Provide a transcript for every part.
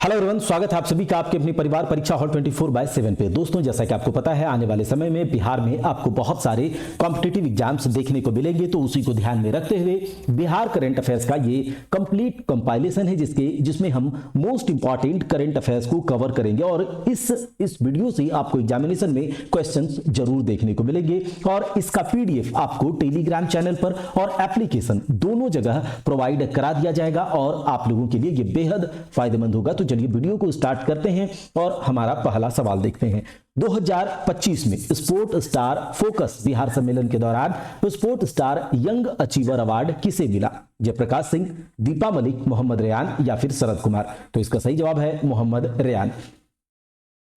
Hello everyone, स्वागत है आप सभी का आपके अपने परिवार परीक्षा हॉल 24/7 पे। दोस्तों, जैसा कि आपको पता है, आने वाले समय में बिहार में आपको बहुत सारे कॉम्पिटिटिव एग्जाम्स देखने को मिलेंगे, तो उसी को ध्यान में रखते हुए बिहार करंट अफेयर्स का ये कंप्लीट कंपाइलेशन है जिसमें हम मोस्ट इंपॉर्टेंट करंट अफेयर्स को कवर करेंगे। और इस वीडियो से आपको एग्जामिनेशन में क्वेश्चंस जरूर देखने को मिलेंगे और इसका पीडीएफ आपको टेलीग्राम चैनल पर और एप्लीकेशन दोनों जगह प्रोवाइड करा दिया जाएगा और आप लोगों के लिए ये बेहद फायदेमंद होगा। तो चलिए वीडियो को स्टार्ट करते हैं और हमारा पहला सवाल देखते हैं। 2025 में स्पोर्ट स्टार फोकस बिहार सम्मेलन के दौरान sport star young achiever award किसे मिला? जयप्रकाश सिंह, दीपा मलिक, मोहम्मद रेयान या फिर शरद कुमार? तो इसका सही जवाब है मोहम्मद रेयान।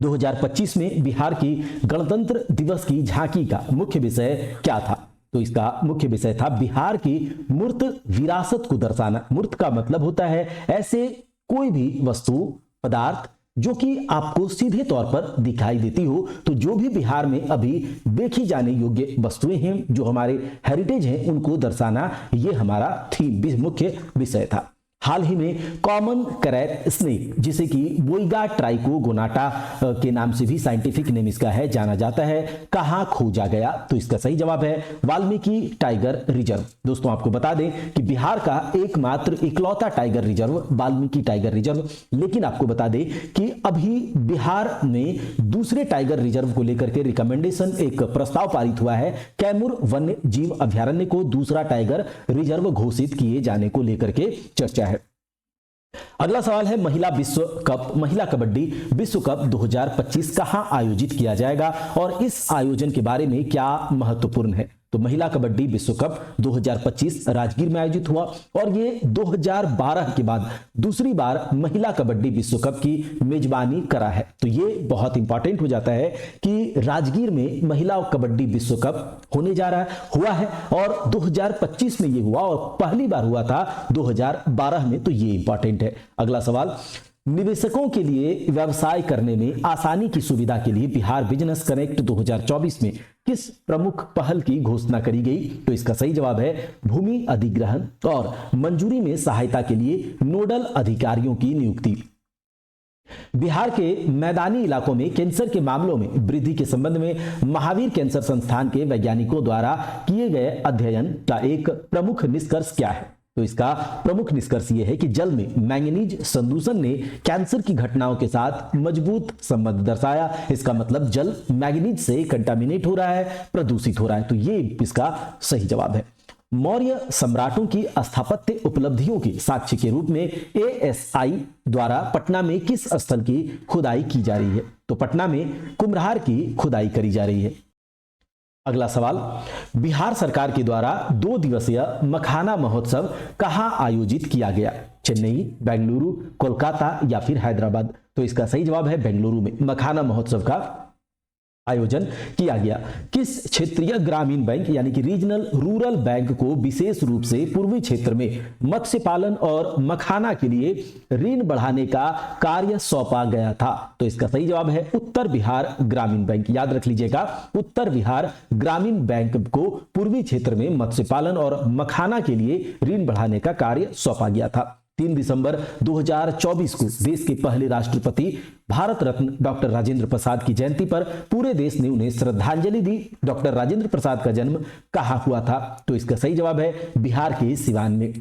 2025 में बिहार की गणतंत्र दिवस की झांकी का मुख्य विषय क्या था? तो इसका मुख्य विषय था बिहार की मूर्त विरासत को दर्शाना। मूर्त का मतलब होता है ऐसे कोई भी वस्तु पदार्थ जो कि आपको सीधे तौर पर दिखाई देती हो। तो जो भी बिहार में अभी देखी जाने योग्य वस्तुएं हैं, जो हमारे हेरिटेज हैं, उनको दर्शाना ये हमारा थीम मुख्य विषय था। हाल ही में कॉमन करैट स्नेक, जिसे कि बोइगा ट्राइकोगोनाटा के नाम से भी साइंटिफिक नेम इसका है, जाना जाता है, कहां खोजा गया? तो इसका सही जवाब है वाल्मीकि टाइगर रिजर्व। दोस्तों, आपको बता दें कि बिहार का एकमात्र इकलौता tiger reserve Valmiki tiger reserve. लेकिन आपको बता दें कि अभी बिहार में दूसरे टाइगर रिजर्व को लेकर के रिकमेंडेशन, एक प्रस्ताव पारित हुआ है। कैमूर वन्य जीव अभ्यारण्य को दूसरा टाइगर रिजर्व घोषित किए जाने को लेकर के चर्चा है। अगला सवाल है महिला कबड्डी विश्व कप 2025 कहां आयोजित किया जाएगा और इस आयोजन के बारे में क्या महत्वपूर्ण है? तो महिला कबड्डी विश्व कप 2025 राजगीर में आयोजित हुआ और ये 2012 के बाद दूसरी बार महिला कबड्डी विश्व कप की मेजबानी करा है। तो ये बहुत इंपॉर्टेंट हो जाता है कि राजगीर में महिला कबड्डी विश्व कप होने जा रहा हुआ है और 2025 में ये हुआ और पहली बार हुआ था 2012 में। तो ये इंपॉर्टेंट है। अगला सवाल, निवेशकों के लिए व्यवसाय करने में आसानी की सुविधा के लिए बिहार बिजनेस कनेक्ट 2024 में किस प्रमुख पहल की घोषणा करी गई? तो इसका सही जवाब है भूमि अधिग्रहण और मंजूरी में सहायता के लिए नोडल अधिकारियों की नियुक्ति। बिहार के मैदानी इलाकों में कैंसर के मामलों में वृद्धि के संबंध में महावीर कैंसर संस्थान के वैज्ञानिकों द्वारा किए गए अध्ययन का एक प्रमुख निष्कर्ष क्या है? तो इसका प्रमुख निष्कर्ष यह है कि जल में मैंगनीज संदूषण ने कैंसर की घटनाओं के साथ मजबूत संबंध दर्शाया। इसका मतलब जल मैंगनीज से कंटामिनेट हो रहा है, प्रदूषित हो रहा है। तो ये इसका सही जवाब है। मौर्य सम्राटों की स्थापत्य उपलब्धियों के साक्ष्य के रूप में एएसआई द्वारा पटना में किस स्थल की खुदाई की जा रही है? तो पटना में कुम्हरार की खुदाई करी जा रही है। अगला सवाल, बिहार सरकार के द्वारा 2 दिवसीय मखाना महोत्सव कहां आयोजित किया गया? चेन्नई, बेंगलुरु, कोलकाता या फिर हैदराबाद? तो इसका सही जवाब है बेंगलुरु में मखाना महोत्सव का आयोजन किया गया। किस क्षेत्रीय ग्रामीण बैंक यानी कि रीजनल रूरल बैंक को विशेष रूप से पूर्वी क्षेत्र में मत्स्य पालन और मखाना के लिए ऋण बढ़ाने का कार्य सौंपा गया था? तो इसका सही जवाब है उत्तर बिहार ग्रामीण बैंक। याद रख लीजिएगा, उत्तर बिहार ग्रामीण बैंक को पूर्वी क्षेत्र में मत्स्य पालन और मखाना के लिए ऋण बढ़ाने का कार्य सौंपा गया था। 3 दिसंबर 2024 को देश के पहले राष्ट्रपति भारत रत्न डॉक्टर राजेंद्र प्रसाद की जयंती पर पूरे देश ने उन्हें श्रद्धांजलि दी। डॉक्टर राजेंद्र प्रसाद का जन्म कहां हुआ था? तो इसका सही जवाब है बिहार के सिवान में।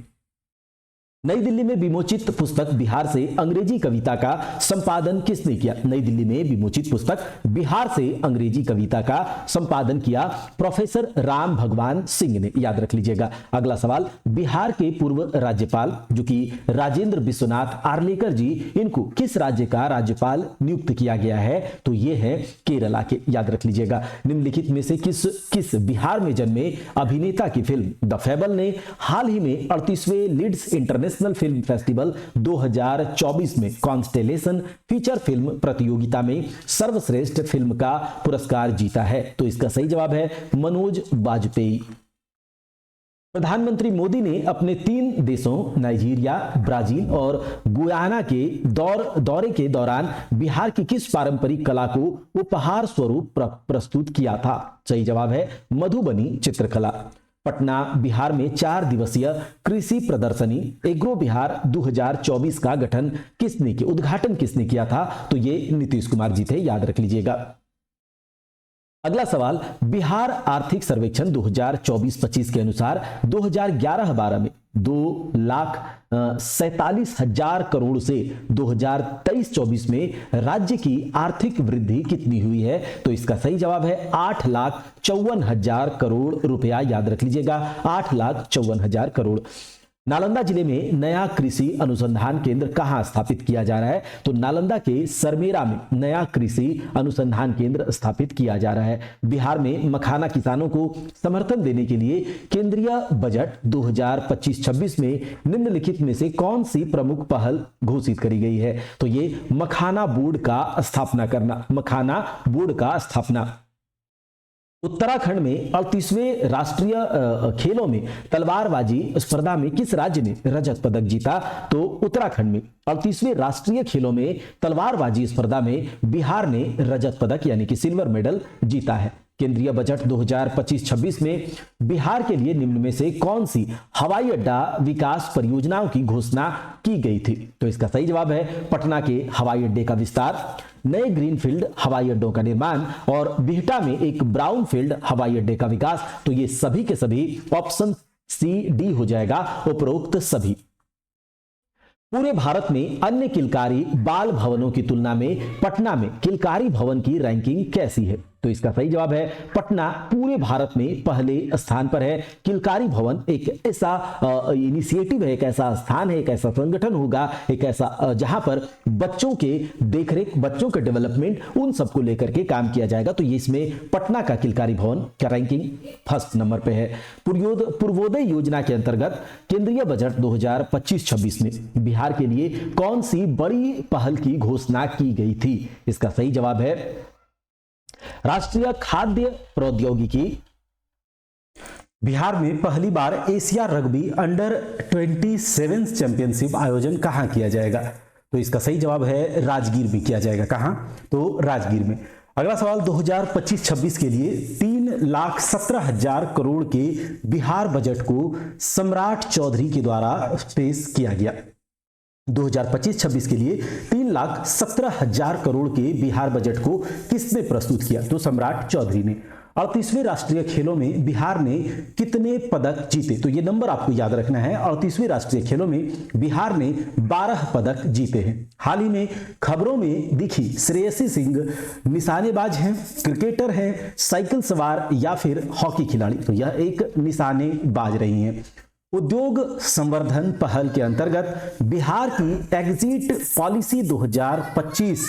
नई दिल्ली में विमोचित पुस्तक बिहार से अंग्रेजी कविता का संपादन किसने किया? नई दिल्ली में विमोचित पुस्तक बिहार से अंग्रेजी कविता का संपादन किया प्रोफेसर राम भगवान सिंह ने। याद रख लीजिएगा। अगला सवाल, बिहार के पूर्व राज्यपाल जो कि राजेंद्र विश्वनाथ आर्लेकर जी, इनको किस राज्य का राज्यपाल नियुक्त किया गया है? तो ये है केरला के। याद रख लीजिएगा। निम्नलिखित में से किस बिहार में जन्मे अभिनेता की फिल्म द फेबल ने हाल ही में 38वें लीड्स इंटरनेशनल फिल्म फेस्टिवल 2024 में कॉन्स्टेलेशन फीचर फिल्म प्रतियोगिता में सर्वश्रेष्ठ फिल्म का पुरस्कार जीता है? तो इसका सही जवाब है मनोज बाजपेयी। प्रधानमंत्री मोदी ने अपने 3 देशों नाइजीरिया, ब्राजील और गुयाना के दौरे के दौरान बिहार की किस पारंपरिक कला को उपहार स्वरूप प्रस्तुत किया था? सही जवाब है मधुबनी चित्रकला। पटना बिहार में 4 दिवसीय कृषि प्रदर्शनी एग्रो बिहार 2024 का उद्घाटन किसने किया था? तो ये नीतीश कुमार जी थे, याद रख लीजिएगा। अगला सवाल, बिहार आर्थिक सर्वेक्षण 2024-25 के अनुसार 2011-12 में 2,47,000 करोड़ से 2023-24 में राज्य की आर्थिक वृद्धि कितनी हुई है? तो इसका सही जवाब है 8,54,000 करोड़ रुपया, याद रख लीजिएगा, 8,54,000 करोड़। नालंदा जिले में नया कृषि अनुसंधान केंद्र कहां स्थापित किया जा रहा है? तो नालंदा के सरमेरा में नया कृषि अनुसंधान केंद्र स्थापित किया जा रहा है। बिहार में मखाना किसानों को समर्थन देने के लिए केंद्रीय बजट 2025-26 में निम्नलिखित में से कौन सी प्रमुख पहल घोषित करी गई है? तो ये मखाना बोर्ड का स्थापना करना, मखाना बोर्ड का स्थापना। उत्तराखंड में 38वें राष्ट्रीय खेलों में तलवारबाजी स्पर्धा में किस राज्य ने रजत पदक जीता? तो उत्तराखंड में 38वें राष्ट्रीय खेलों में तलवारबाजी स्पर्धा में बिहार ने रजत पदक यानी कि सिल्वर मेडल जीता है। केंद्रीय बजट 2025-26 में बिहार के लिए निम्न में से कौन सी हवाई अड्डा विकास परियोजनाओं की घोषणा की गई थी? तो इसका सही जवाब है पटना के हवाई अड्डे का विस्तार, नए ग्रीनफील्ड हवाई अड्डों का निर्माण और बिहटा में एक ब्राउनफील्ड हवाई अड्डे का विकास। तो ये सभी के सभी ऑप्शन C-D हो जाएगा, उपरोक्त सभी। पूरे भारत में अन्य किलकारी बाल भवनों की तुलना में पटना में किलकारी भवन की रैंकिंग कैसी है? तो इसका सही जवाब है पटना पूरे भारत में पहले स्थान पर है। किलकारी भवन एक ऐसा इनिशिएटिव है, एक ऐसा स्थान है, एक ऐसा संगठन होगा, एक ऐसा जहां पर बच्चों के देखरेख, बच्चों के डेवलपमेंट, उन सबको लेकर के काम किया जाएगा। तो ये इसमें पटना का किलकारी भवन का रैंकिंग फर्स्ट नंबर पे है। पूर्वोदय योजना के अंतर्गत केंद्रीय बजट 2025-26 में बिहार के लिए कौन सी बड़ी पहल की घोषणा की गई थी? इसका सही जवाब है राष्ट्रीय खाद्य प्रौद्योगिकी। बिहार में पहली बार एशिया रग्बी अंडर 27 चैंपियनशिप आयोजन कहां किया जाएगा? तो इसका सही जवाब है राजगीर में किया जाएगा। कहां? तो राजगीर में। अगला सवाल 2025-26 के लिए 3,17,000 करोड़ के बिहार बजट को सम्राट चौधरी के द्वारा पेश किया गया। 2025-26 के लिए 3,17,000 करोड़ के बिहार बजट को किसने प्रस्तुत किया? तो सम्राट चौधरी ने। 38वें राष्ट्रीय खेलों में बिहार ने कितने पदक जीते? तो ये नंबर आपको याद रखना है। 38वें राष्ट्रीय खेलों में बिहार ने 12 पदक जीते हैं। हाल ही में खबरों में दिखी श्रेयसी सिंह निशानेबाज हैं, क्रिकेटर हैं, साइकिल सवार या फिर हॉकी खिलाड़ी? तो यह एक निशानेबाज रही हैं। उद्योग संवर्धन पहल के अंतर्गत बिहार की एग्जिट पॉलिसी 2025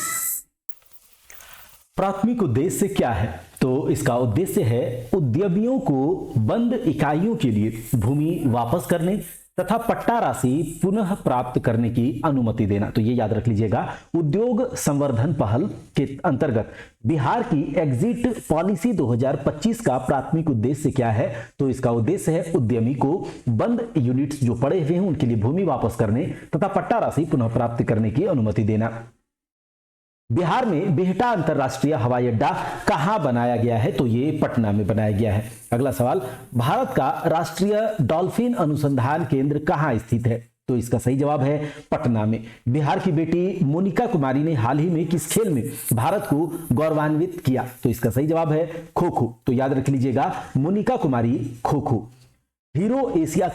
प्राथमिक उद्देश्य क्या है? तो इसका उद्देश्य है उद्यमियों को बंद इकाइयों के लिए भूमि वापस करने तथा पट्टा राशि पुनः प्राप्त करने की अनुमति देना। तो ये याद रख लीजिएगा। उद्योग संवर्धन पहल के अंतर्गत बिहार की एग्जिट पॉलिसी 2025 का प्राथमिक उद्देश्य क्या है? तो इसका उद्देश्य है उद्यमी को बंद यूनिट्स जो पड़े हुए हैं उनके लिए भूमि वापस करने तथा पट्टा राशि पुनः प्राप्त करने की अनुमति देना। बिहार में बिहटा अंतरराष्ट्रीय हवाई अड्डा कहां बनाया गया है? तो ये पटना में बनाया गया है। अगला सवाल, भारत का राष्ट्रीय डॉल्फिन अनुसंधान केंद्र कहां स्थित है? तो इसका सही जवाब है पटना में। बिहार की बेटी मोनिका कुमारी ने हाल ही में किस खेल में भारत को गौरवान्वित किया? तो इसका सही जवाब है खो खो। तो याद रख लीजिएगा मोनिका कुमारी kho kho. Hero Asia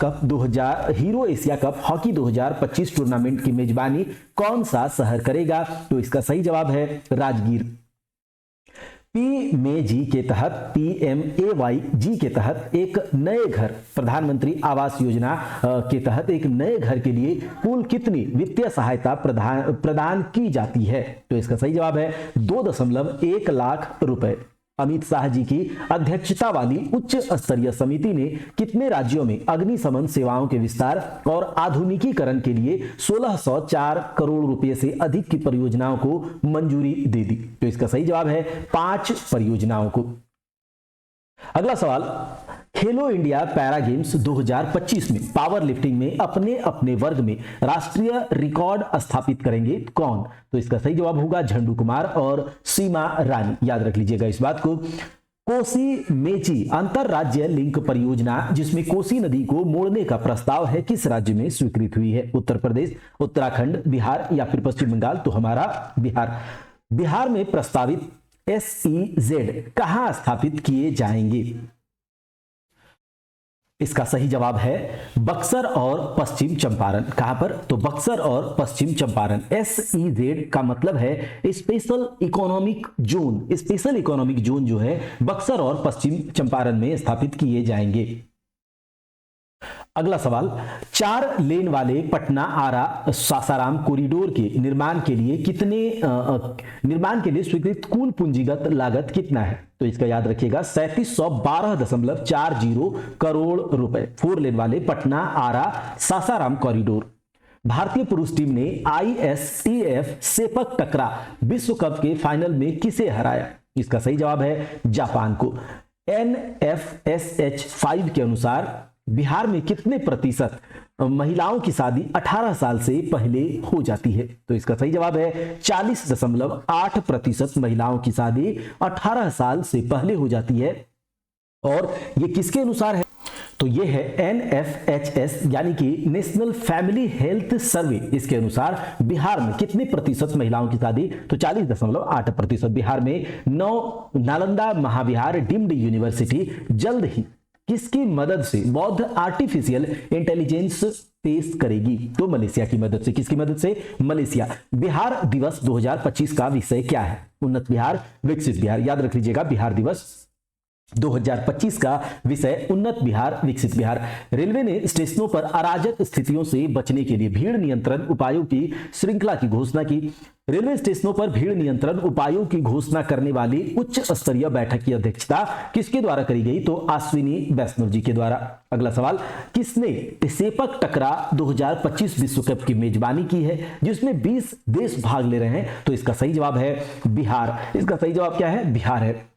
cup hockey 2025 tournament की मेजबानी कौन सा शहर करेगा? तो इसका सही जवाब है राजगीर। PMAY के तहत एक नए घर, प्रधानमंत्री आवास योजना के तहत एक नए घर के लिए कुल कितनी वित्तीय सहायता प्रदान की जाती है? तो इसका सही जवाब है 2.1 लाख रुपए। अमित शाह जी की अध्यक्षता वाली उच्च स्तरीय समिति ने कितने राज्यों में अग्निशमन सेवाओं के विस्तार और आधुनिकीकरण के लिए 1604 करोड़ रुपए से अधिक की परियोजनाओं को मंजूरी दे दी? तो इसका सही जवाब है 5 परियोजनाओं को। अगला सवाल, खेलो इंडिया पैरा गेम्स 2025 में पावर लिफ्टिंग में अपने अपने वर्ग में राष्ट्रीय रिकॉर्ड स्थापित करेंगे कौन? तो इसका सही जवाब होगा झंडू कुमार और सीमा रानी। याद रख लीजिएगा इस बात को। कोसी मेची अंतरराज्य लिंक परियोजना जिसमें कोसी नदी को मोड़ने का प्रस्ताव है, किस राज्य में स्वीकृत हुई है? उत्तर प्रदेश, उत्तराखंड, बिहार या फिर पश्चिम बंगाल? तो हमारा बिहार। बिहार में प्रस्तावित SEZ कहां स्थापित किए जाएंगे? इसका सही जवाब है बक्सर और पश्चिम चंपारण। कहां पर? तो बक्सर और पश्चिम चंपारण। SEZ का मतलब है special economic zone. Special economic zone जो है बक्सर और पश्चिम चंपारण में स्थापित किए जाएंगे। अगला सवाल, 4 लेन वाले पटना आरा सासाराम कॉरिडोर के निर्माण के लिए स्वीकृत कुल पूंजीगत लागत कितना है? तो इसका याद रखिएगा 3712.40 करोड़ रुपए। 4 लेन वाले पटना आरा सासाराम कॉरिडोर। भारतीय पुरुष टीम ने ISTF सेपक टकरा विश्व कप के फाइनल में किसे हराया? इसका सही जवाब है जापान को। NFSH 5 के अनुसार बिहार में कितने प्रतिशत महिलाओं की शादी 18 साल से पहले हो जाती है? तो इसका सही जवाब है 40.8% महिलाओं की शादी 18 साल से पहले हो जाती है। और ये किसके अनुसार है? तो ये है NFHS यानी कि नेशनल फैमिली हेल्थ सर्वे। इसके अनुसार बिहार में कितने प्रतिशत महिलाओं की शादी? तो 40.8%। बिहार में नालंदा महाविहार डीम्ड यूनिवर्सिटी जल्द ही किसकी मदद से बौद्ध आर्टिफिशियल इंटेलिजेंस पेश करेगी? तो मलेशिया की मदद से। किसकी मदद से? मलेशिया। बिहार दिवस 2025 का विषय क्या है? उन्नत बिहार, विकसित बिहार। याद रख लीजिएगा, बिहार दिवस 2025 का विषय उन्नत बिहार, विकसित बिहार। रेलवे ने स्टेशनों पर अराजक स्थितियों से बचने के लिए भीड़ नियंत्रण उपायों की श्रृंखला की घोषणा की। रेलवे स्टेशनों पर भीड़ नियंत्रण उपायों की घोषणा करने वाली उच्च स्तरीय बैठक की अध्यक्षता किसके द्वारा करी गई? तो अश्विनी वैष्णव जी के द्वारा। अगला सवाल, किसने सेपक टकरा 2025 विश्व कप की मेजबानी की है जिसमें 20 देश भाग ले रहे हैं? तो इसका सही जवाब है बिहार। इसका सही जवाब क्या है? बिहार है।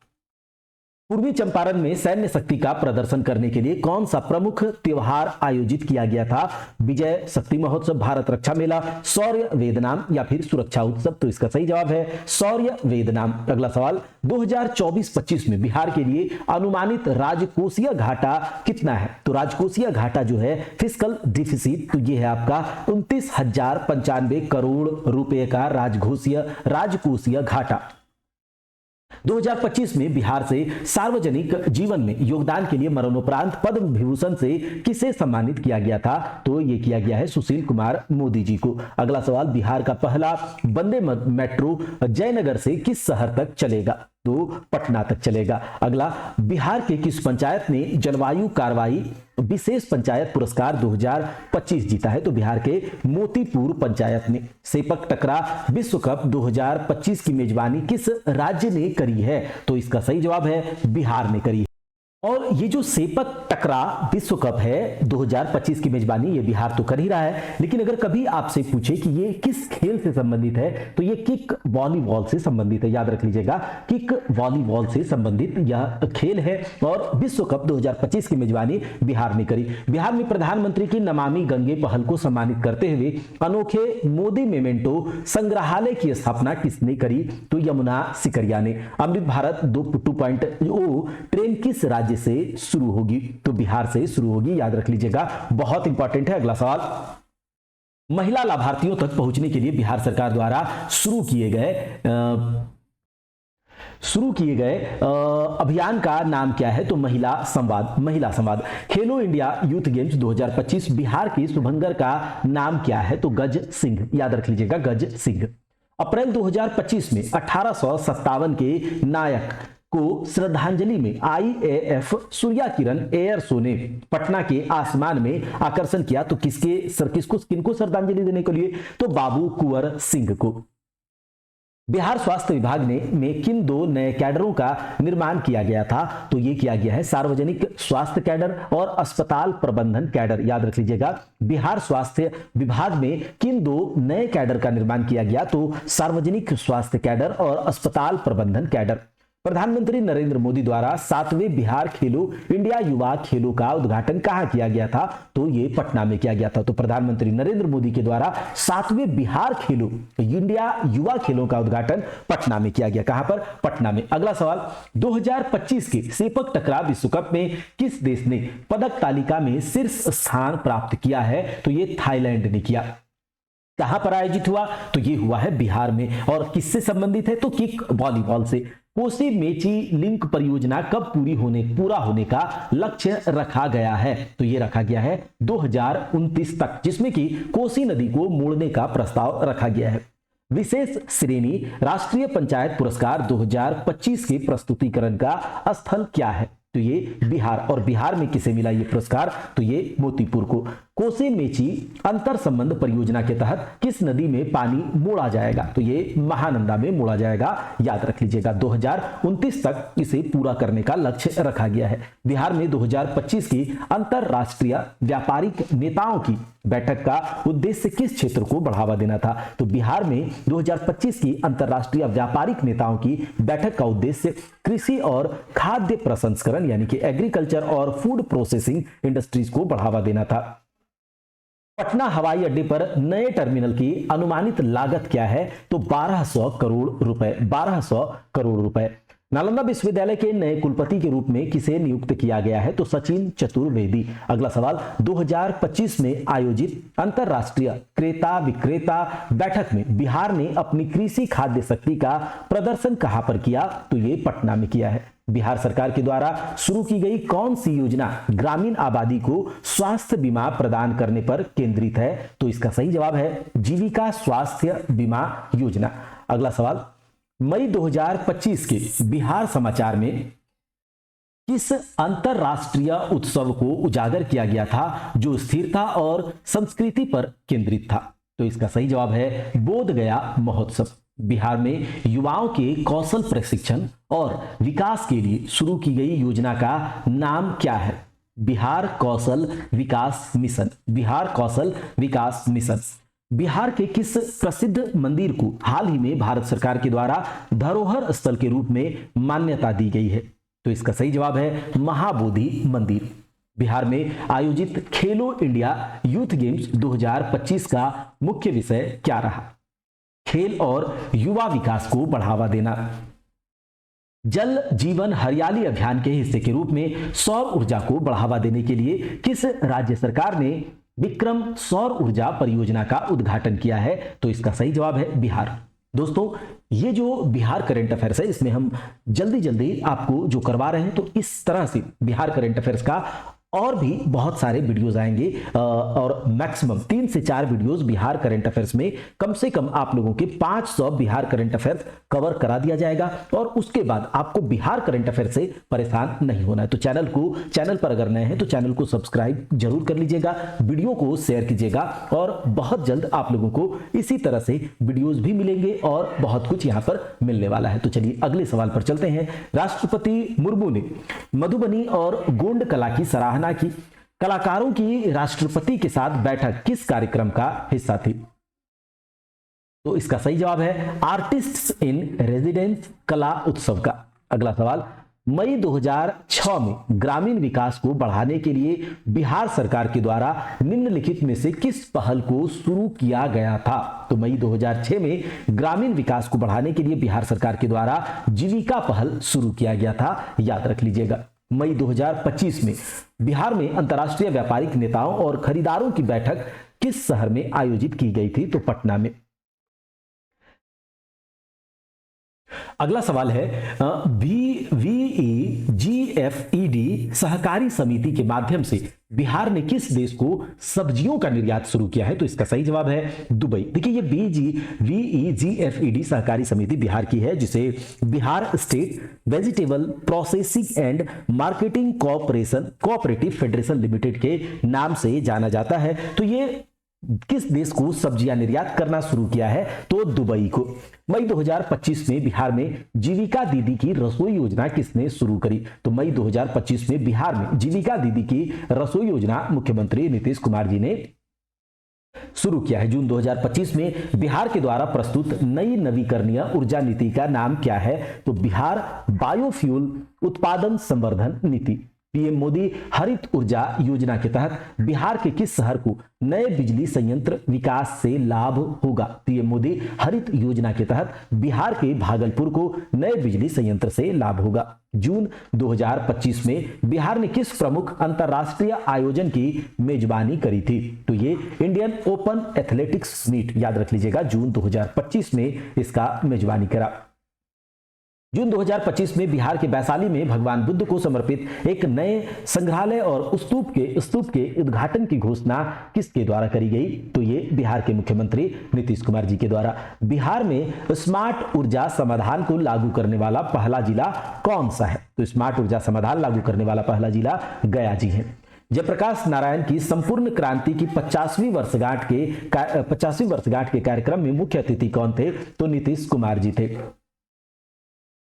पूर्वी चंपारण में सैन्य शक्ति का प्रदर्शन करने के लिए कौन सा प्रमुख त्योहार आयोजित किया गया था? विजय शक्ति महोत्सव, भारत रक्षा मेला, शौर्य वेदनाम या फिर सुरक्षा उत्सव? तो इसका सही जवाब है शौर्य वेदनाम। अगला सवाल, 2024-25 में बिहार के लिए अनुमानित राजकोषीय घाटा कितना है? तो राजकोषीय घाटा जो है फिस्कल डिफिसिट, तो ये है आपका 29,095 करोड़ रुपए का राजकोषीय घाटा। 2025 में बिहार से सार्वजनिक जीवन में योगदान के लिए मरणोपरांत पद्म विभूषण से किसे सम्मानित किया गया था? तो ये किया गया है सुशील कुमार मोदी जी को। अगला सवाल, बिहार का पहला वंदे मेट्रो जयनगर से किस शहर तक चलेगा? तो पटना तक चलेगा। अगला, बिहार के किस पंचायत ने जलवायु कार्रवाई विशेष पंचायत पुरस्कार 2025 जीता है? तो बिहार के मोतीपुर पंचायत ने। सेपक टकरा विश्व कप 2025 की मेजबानी किस राज्य ने करी है? तो इसका सही जवाब है बिहार ने करी है। और ये जो सेपक टकरा विश्व कप है 2025 की मेजबानी, ये बिहार तो कर ही रहा है, लेकिन अगर कभी आपसे पूछे कि ये किस खेल से संबंधित है तो ये किक वॉलीबॉल से संबंधित है। याद रख लीजिएगा, किक वॉलीबॉल से संबंधित यह खेल है और विश्व कप 2025 की मेजबानी बिहार ने करी। बिहार में प्रधानमंत्री की नमामि गंगे पहल को सम्मानित करते हुए अनोखे मोदी मेमेंटो संग्रहालय की स्थापना किसने करी? तो यमुना सिकरिया ने। अमृत भारत 2.0 ट्रेन किस राज्य से शुरू होगी? तो बिहार से शुरू होगी। याद रख लीजिएगा, बहुत इंपॉर्टेंट है। अगला सवाल, महिला लाभार्थियों तक पहुंचने के लिए बिहार सरकार द्वारा शुरू किए गए अभियान का नाम क्या है? तो महिला संवाद। खेलो इंडिया यूथ गेम्स 2025 बिहार के शुभंकर का नाम क्या है? तो गज सिंह। याद रख लीजिएगा, गज सिंह। अप्रैल 2025 में 1857 के नायक को श्रद्धांजलि में IAF सूर्या किरण एयर शो ने पटना के आसमान में आकर्षण किया। तो किनको श्रद्धांजलि देने के लिए? तो बाबू कुंवर सिंह को। बिहार स्वास्थ्य विभाग में किन 2 नए कैडरों का निर्माण किया गया था? तो ये किया गया है सार्वजनिक स्वास्थ्य कैडर और अस्पताल प्रबंधन कैडर। याद रख लीजिएगा, बिहार स्वास्थ्य विभाग में किन 2 नए कैडर का निर्माण किया गया? तो सार्वजनिक स्वास्थ्य कैडर और अस्पताल प्रबंधन कैडर। प्रधानमंत्री नरेंद्र मोदी द्वारा 7वें बिहार खेलो इंडिया युवा खेलों का उद्घाटन कहां किया गया था? तो ये पटना में किया गया था। तो प्रधानमंत्री नरेंद्र मोदी के द्वारा 7वें बिहार खेलो इंडिया युवा खेलों का उद्घाटन पटना में किया गया। कहां पर? पटना में। अगला सवाल, 2025 के सेपक टकराव विश्व कप में किस देश ने पदक तालिका में शीर्ष स्थान प्राप्त किया है? तो ये थाईलैंड ने किया। कहां पर आयोजित हुआ? तो ये हुआ है बिहार में। और किससे संबंधित है? तो किक वॉलीबॉल से। कोसी मेची लिंक परियोजना कब पूरा होने का लक्ष्य रखा गया है? तो ये रखा गया है 2029 तक, जिसमें कि कोसी नदी को मोड़ने का प्रस्ताव रखा गया है। विशेष श्रेणी राष्ट्रीय पंचायत पुरस्कार 2025 के प्रस्तुतिकरण का स्थल क्या है? तो ये बिहार। और बिहार में किसे मिला ये पुरस्कार? तो ये मोतीपुर को। कोसी मेची अंतर संबंध परियोजना के तहत किस नदी में पानी मोड़ा जाएगा? तो ये महानंदा में मोड़ा जाएगा। याद रख लीजिएगा, 2029 तक इसे पूरा करने का लक्ष्य रखा गया है। बिहार में 2025 की अंतरराष्ट्रीय व्यापारिक नेताओं की बैठक का उद्देश्य किस क्षेत्र को बढ़ावा देना था? तो बिहार में 2025 की अंतरराष्ट्रीय व्यापारिक नेताओं की बैठक का उद्देश्य कृषि और खाद्य प्रसंस्करण यानी कि एग्रीकल्चर और फूड प्रोसेसिंग इंडस्ट्रीज को बढ़ावा देना था। पटना हवाई अड्डे पर नए टर्मिनल की अनुमानित लागत क्या है? तो 1200 करोड़ रुपए। 1200 करोड़ रुपए। नालंदा विश्वविद्यालय के नए कुलपति के रूप में किसे नियुक्त किया गया है? तो सचिन चतुर्वेदी। अगला सवाल, 2025 में आयोजित अंतरराष्ट्रीय क्रेता विक्रेता बैठक में बिहार ने अपनी कृषि खाद्य शक्ति का प्रदर्शन कहां पर किया? तो ये पटना में किया है। बिहार सरकार के द्वारा शुरू की गई कौन सी योजना ग्रामीण आबादी को स्वास्थ्य बीमा प्रदान करने पर केंद्रित है? तो इसका सही जवाब है जीविका स्वास्थ्य बीमा योजना। अगला सवाल, मई 2025 के बिहार समाचार में किस अंतरराष्ट्रीय उत्सव को उजागर किया गया था जो स्थिरता और संस्कृति पर केंद्रित था? तो इसका सही जवाब है बोध गया महोत्सव। बिहार में युवाओं के कौशल प्रशिक्षण और विकास के लिए शुरू की गई योजना का नाम क्या है? बिहार कौशल विकास मिशन। बिहार कौशल विकास मिशन। बिहार के किस प्रसिद्ध मंदिर को हाल ही में भारत सरकार के द्वारा धरोहर स्थल के रूप में मान्यता दी गई है? तो इसका सही जवाब है महाबोधि मंदिर। बिहार में आयोजित खेलो इंडिया यूथ गेम्स 2025 का मुख्य विषय क्या रहा? खेल और युवा विकास को बढ़ावा देना। जल जीवन हरियाली अभियान के हिस्से के रूप में सौर ऊर्जा को बढ़ावा देने के लिए किस राज्य सरकार ने विक्रम सौर ऊर्जा परियोजना का उद्घाटन किया है? तो इसका सही जवाब है बिहार। दोस्तों, ये जो बिहार करंट अफेयर्स है इसमें हम जल्दी जल्दी आपको जो करवा रहे हैं, तो इस तरह से बिहार करंट अफेयर्स का और भी बहुत सारे वीडियोस आएंगे और मैक्सिमम 3 से 4 वीडियोस बिहार करंट अफेयर्स में कम से कम आप लोगों के 500 बिहार करंट अफेयर्स कवर करा दिया जाएगा। और उसके बाद आपको बिहार करंट अफेयर से परेशान नहीं होना है। तो चैनल पर अगर नए हैं तो चैनल को सब्सक्राइब जरूर कर लीजिएगा, वीडियो को शेयर कीजिएगा और बहुत जल्द आप लोगों को इसी तरह से वीडियोस भी मिलेंगे और बहुत कुछ यहां पर मिलने वाला है। तो चलिए अगले सवाल पर चलते हैं। राष्ट्रपति मुर्मू ने मधुबनी और गोंड कला की सराहना की। कलाकारों की राष्ट्रपति के साथ बैठक किस कार्यक्रम का हिस्सा थी? तो इसका सही जवाब है आर्टिस्ट्स इन रेजिडेंस कला उत्सव का। अगला सवाल, मई 2006 में ग्रामीण विकास को बढ़ाने के लिए बिहार सरकार के द्वारा निम्नलिखित में से किस पहल को शुरू किया गया था? तो मई 2006 में ग्रामीण विकास को बढ़ाने के लिए बिहार सरकार के द्वारा जीविका पहल शुरू किया गया था। याद रख लीजिएगा। मई 2025 में बिहार में अंतर्राष्ट्रीय व्यापारिक नेताओं और खरीदारों की बैठक किस शहर में आयोजित की गई थी? तो पटना में। अगला सवाल है, VEGFED सहकारी समिति के माध्यम से बिहार ने किस देश को सब्जियों का निर्यात शुरू किया है? तो इसका सही जवाब है दुबई। देखिए ये VEGFED सहकारी समिति बिहार की है, जिसे Bihar state vegetable processing and marketing cooperative federation limited के नाम से जाना जाता है। तो ये किस देश को सब्जियां निर्यात करना शुरू किया है? तो दुबई को। मई 2025 में बिहार में जीविका दीदी की रसोई योजना किसने शुरू करी? तो मई 2025 में बिहार में जीविका दीदी की रसोई योजना मुख्यमंत्री नीतीश कुमार जी ने शुरू किया है। जून 2025 में बिहार के द्वारा प्रस्तुत नई नवीकरणीय ऊर्जा नीति का नाम क्या है? तो बिहार बायोफ्यूल उत्पादन संवर्धन नीति। पीएम मोदी हरित ऊर्जा योजना के तहत बिहार के किस शहर को नए बिजली संयंत्र विकास से लाभ होगा? पीएम मोदी हरित योजना के तहत बिहार के भागलपुर को नए बिजली संयंत्र से लाभ होगा। जून 2025 में बिहार ने किस प्रमुख अंतरराष्ट्रीय आयोजन की मेजबानी करी थी? तो ये इंडियन ओपन एथलेटिक्स मीट, याद रख लीजिएगा, जून 2025 में इसका मेजबानी करा। जून 2025 में बिहार के वैशाली में भगवान बुद्ध को समर्पित एक नए संग्रहालय और स्तूप के उद्घाटन की घोषणा किसके द्वारा करी गई? तो ये बिहार के मुख्यमंत्री नीतीश कुमार जी के द्वारा। बिहार में स्मार्ट ऊर्जा समाधान को लागू करने वाला पहला जिला कौन सा है? तो स्मार्ट ऊर्जा समाधान लागू करने वाला पहला जिला गया जी है। जयप्रकाश नारायण की संपूर्ण क्रांति की 50वीं वर्षगांठ के कार्यक्रम में मुख्य अतिथि कौन थे? तो नीतीश कुमार जी थे।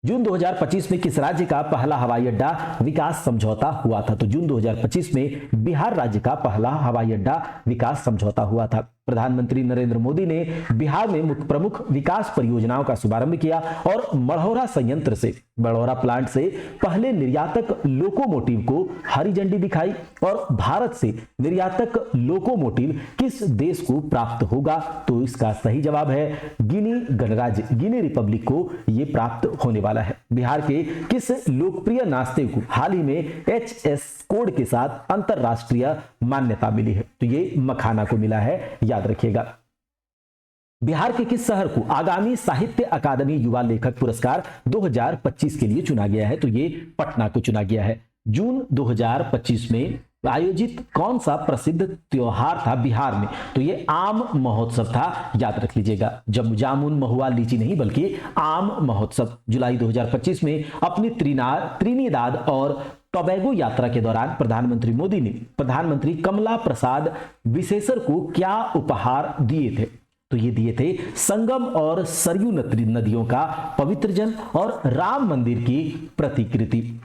जून 2025 में किस राज्य का पहला हवाई अड्डा विकास समझौता हुआ था? तो जून 2025 में बिहार राज्य का पहला हवाई अड्डा विकास समझौता हुआ था। प्रधानमंत्री नरेंद्र मोदी ने बिहार में प्रमुख विकास परियोजनाओं का शुभारंभ किया और मढ़ौरा प्लांट से पहले निर्यातक लोकोमोटिव को हरी झंडी दिखाई। और भारत से निर्यातक लोकोमोटिव किस देश को प्राप्त होगा? तो इसका सही जवाब है गिनी गणराज्य, गिनी रिपब्लिक को यह प्राप्त होने वाला है। बिहार के किस लोकप्रिय नाश्ते को हाल ही में HS कोड के साथ अंतरराष्ट्रीय मान्यता मिली है? तो ये मखाना को मिला है, याद रखिएगा। बिहार के किस शहर को आगामी साहित्य अकादमी युवा लेखक पुरस्कार 2025 के लिए चुना गया है? तो ये पटना को चुना गया है। जून 2025 में आयोजित कौन सा प्रसिद्ध त्योहार था बिहार में? तो ये आम महोत्सव था, याद रख लीजिएगा। जामुन, महुआ, लीची नहीं बल्कि आम महोत्सव। जुलाई 2025 में अपनी त्रिनिदाद और टोबैगो यात्रा के दौरान प्रधानमंत्री मोदी ने प्रधानमंत्री कमला प्रसाद विशेषर को क्या उपहार दिए थे? तो ये दिए थे संगम और सरयू नदियों का पवित्र जल और राम मंदिर की प्रतिकृति।